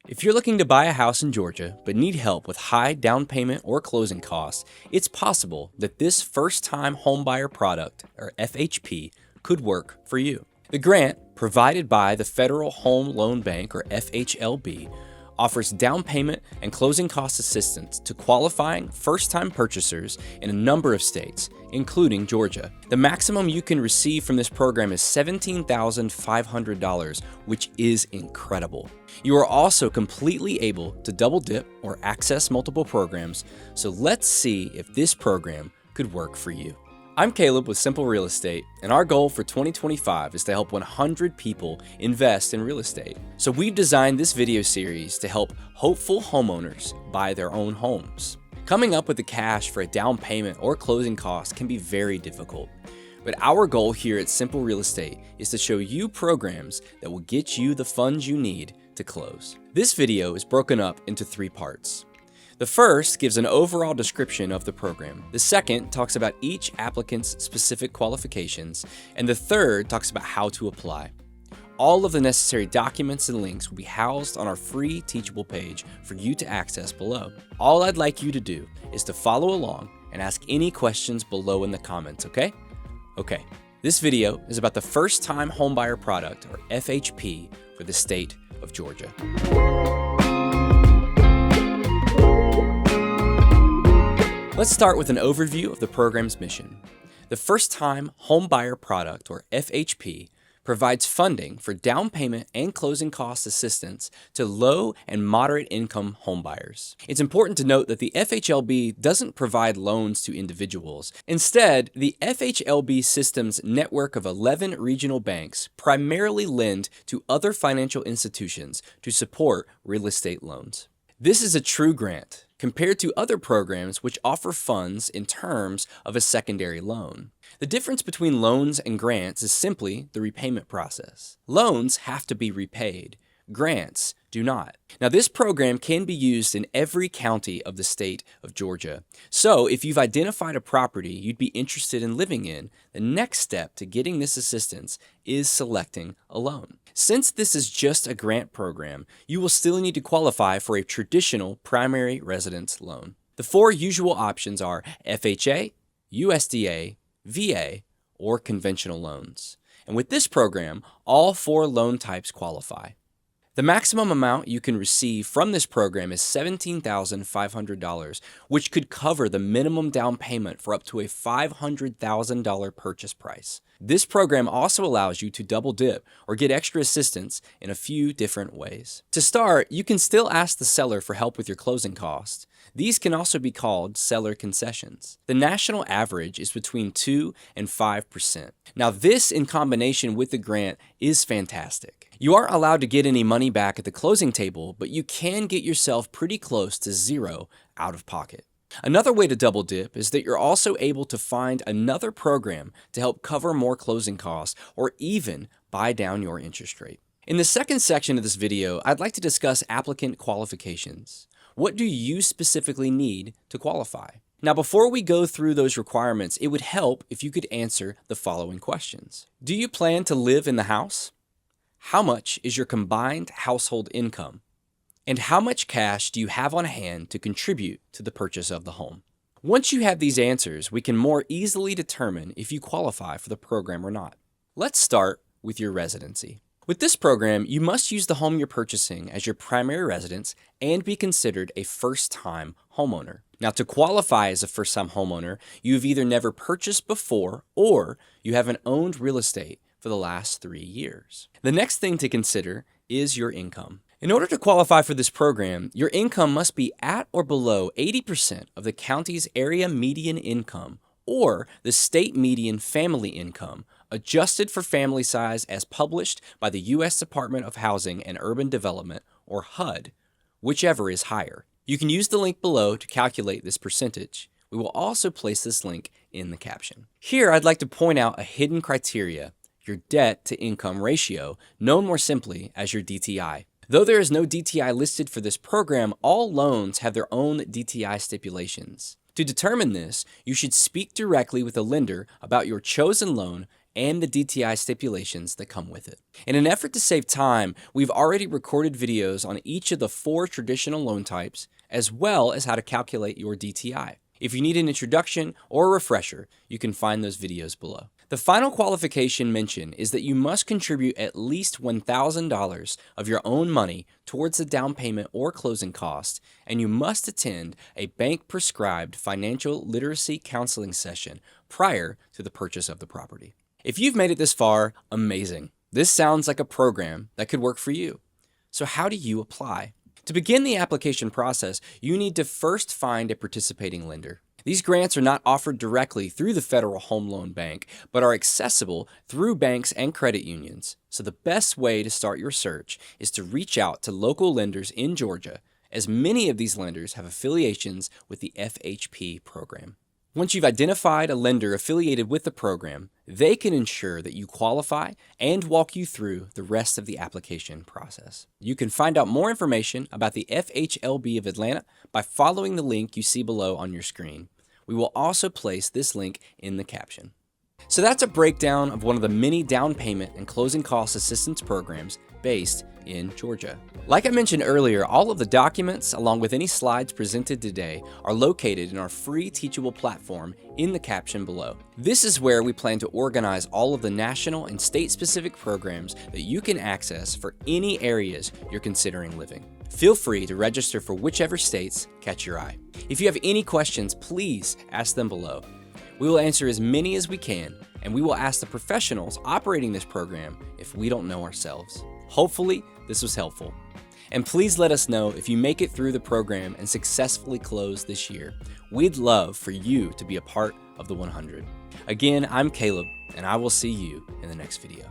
If you're looking to buy a house in Georgia but need help with high down payment or closing costs, it's possible that this First-Time Homebuyer Product, or FHP, could work for you. The grant, provided by the Federal Home Loan Bank, or FHLB, offers down payment and closing cost assistance to qualifying first-time purchasers in a number of states, including Georgia. The maximum you can receive from this program is $17,500, which is incredible. You are also completely able to double dip or access multiple programs, so let's see if this program could work for you. I'm Caleb with Simple Real Estate, and our goal for 2025 is to help 100 people invest in real estate. So we've designed this video series to help hopeful homeowners buy their own homes. Coming up with the cash for a down payment or closing costs can be very difficult. But our goal here at Simple Real Estate is to show you programs that will get you the funds you need to close. This video is broken up into 3 parts. The first gives an overall description of the program. The second talks about each applicant's specific qualifications, and the third talks about how to apply. All of the necessary documents and links will be housed on our free Teachable page for you to access below. All I'd like you to do is to follow along and ask any questions below in the comments, okay? Okay, this video is about the First-Time Homebuyer Product, or FHP, for the state of Georgia. Let's start with an overview of the program's mission. The First-Time Homebuyer Product, or FHP, provides funding for down payment and closing cost assistance to low and moderate income homebuyers. It's important to note that the FHLB doesn't provide loans to individuals. Instead, the FHLB system's network of 11 regional banks primarily lend to other financial institutions to support real estate loans. This is a true grant compared to other programs which offer funds in terms of a secondary loan. The difference between loans and grants is simply the repayment process. Loans have to be repaid. Grants do not. Now, this program can be used in every county of the state of Georgia. So if you've identified a property you'd be interested in living in, the next step to getting this assistance is selecting a loan. Since this is just a grant program, you will still need to qualify for a traditional primary residence loan. The 4 usual options are FHA, USDA, VA, or conventional loans. And with this program, all 4 loan types qualify. The maximum amount you can receive from this program is $17,500, which could cover the minimum down payment for up to a $500,000 purchase price. This program also allows you to double dip or get extra assistance in a few different ways. To start, you can still ask the seller for help with your closing costs. These can also be called seller concessions. The national average is between 2 and 5%. Now, this in combination with the grant is fantastic. You aren't allowed to get any money back at the closing table, but you can get yourself pretty close to zero out of pocket. Another way to double dip is that you're also able to find another program to help cover more closing costs or even buy down your interest rate. In the second section of this video, I'd like to discuss applicant qualifications. What do you specifically need to qualify? Now, before we go through those requirements, it would help if you could answer the following questions. Do you plan to live in the house? How much is your combined household income? And how much cash do you have on hand to contribute to the purchase of the home? Once you have these answers, we can more easily determine if you qualify for the program or not. Let's start with your residency. With this program, you must use the home you're purchasing as your primary residence and be considered a first-time homeowner. Now, to qualify as a first-time homeowner, you've either never purchased before or you haven't owned real estate for the last 3 years. The next thing to consider is your income. In order to qualify for this program, your income must be at or below 80% of the county's area median income or the state median family income, adjusted for family size as published by the U.S. Department of Housing and Urban Development, or HUD, whichever is higher. You can use the link below to calculate this percentage. We will also place this link in the caption. Here, I'd like to point out a hidden criteria: your debt to income ratio, known more simply as your DTI. Though there is no DTI listed for this program, all loans have their own DTI stipulations. To determine this, you should speak directly with a lender about your chosen loan and the DTI stipulations that come with it. In an effort to save time, we've already recorded videos on each of the 4 traditional loan types, as well as how to calculate your DTI. If you need an introduction or a refresher, you can find those videos below. The final qualification mentioned is that you must contribute at least $1,000 of your own money towards the down payment or closing cost, and you must attend a bank-prescribed financial literacy counseling session prior to the purchase of the property. If you've made it this far, amazing. This sounds like a program that could work for you. So how do you apply? To begin the application process, you need to first find a participating lender. These grants are not offered directly through the Federal Home Loan Bank, but are accessible through banks and credit unions. So the best way to start your search is to reach out to local lenders in Georgia, as many of these lenders have affiliations with the FHP program. Once you've identified a lender affiliated with the program, they can ensure that you qualify and walk you through the rest of the application process. You can find out more information about the FHLB of Atlanta by following the link you see below on your screen. We will also place this link in the caption. So that's a breakdown of one of the many down payment and closing cost assistance programs based in Georgia. Like I mentioned earlier, all of the documents, along with any slides presented today, are located in our free teachable platform in the caption below. This is where we plan to organize all of the national and state-specific programs that you can access for any areas you're considering living. Feel free to register for whichever states catch your eye. If you have any questions, please ask them below. We will answer as many as we can, and we will ask the professionals operating this program if we don't know ourselves. Hopefully, this was helpful. And please let us know if you make it through the program and successfully close this year. We'd love for you to be a part of the 100. Again, I'm Caleb, and I will see you in the next video.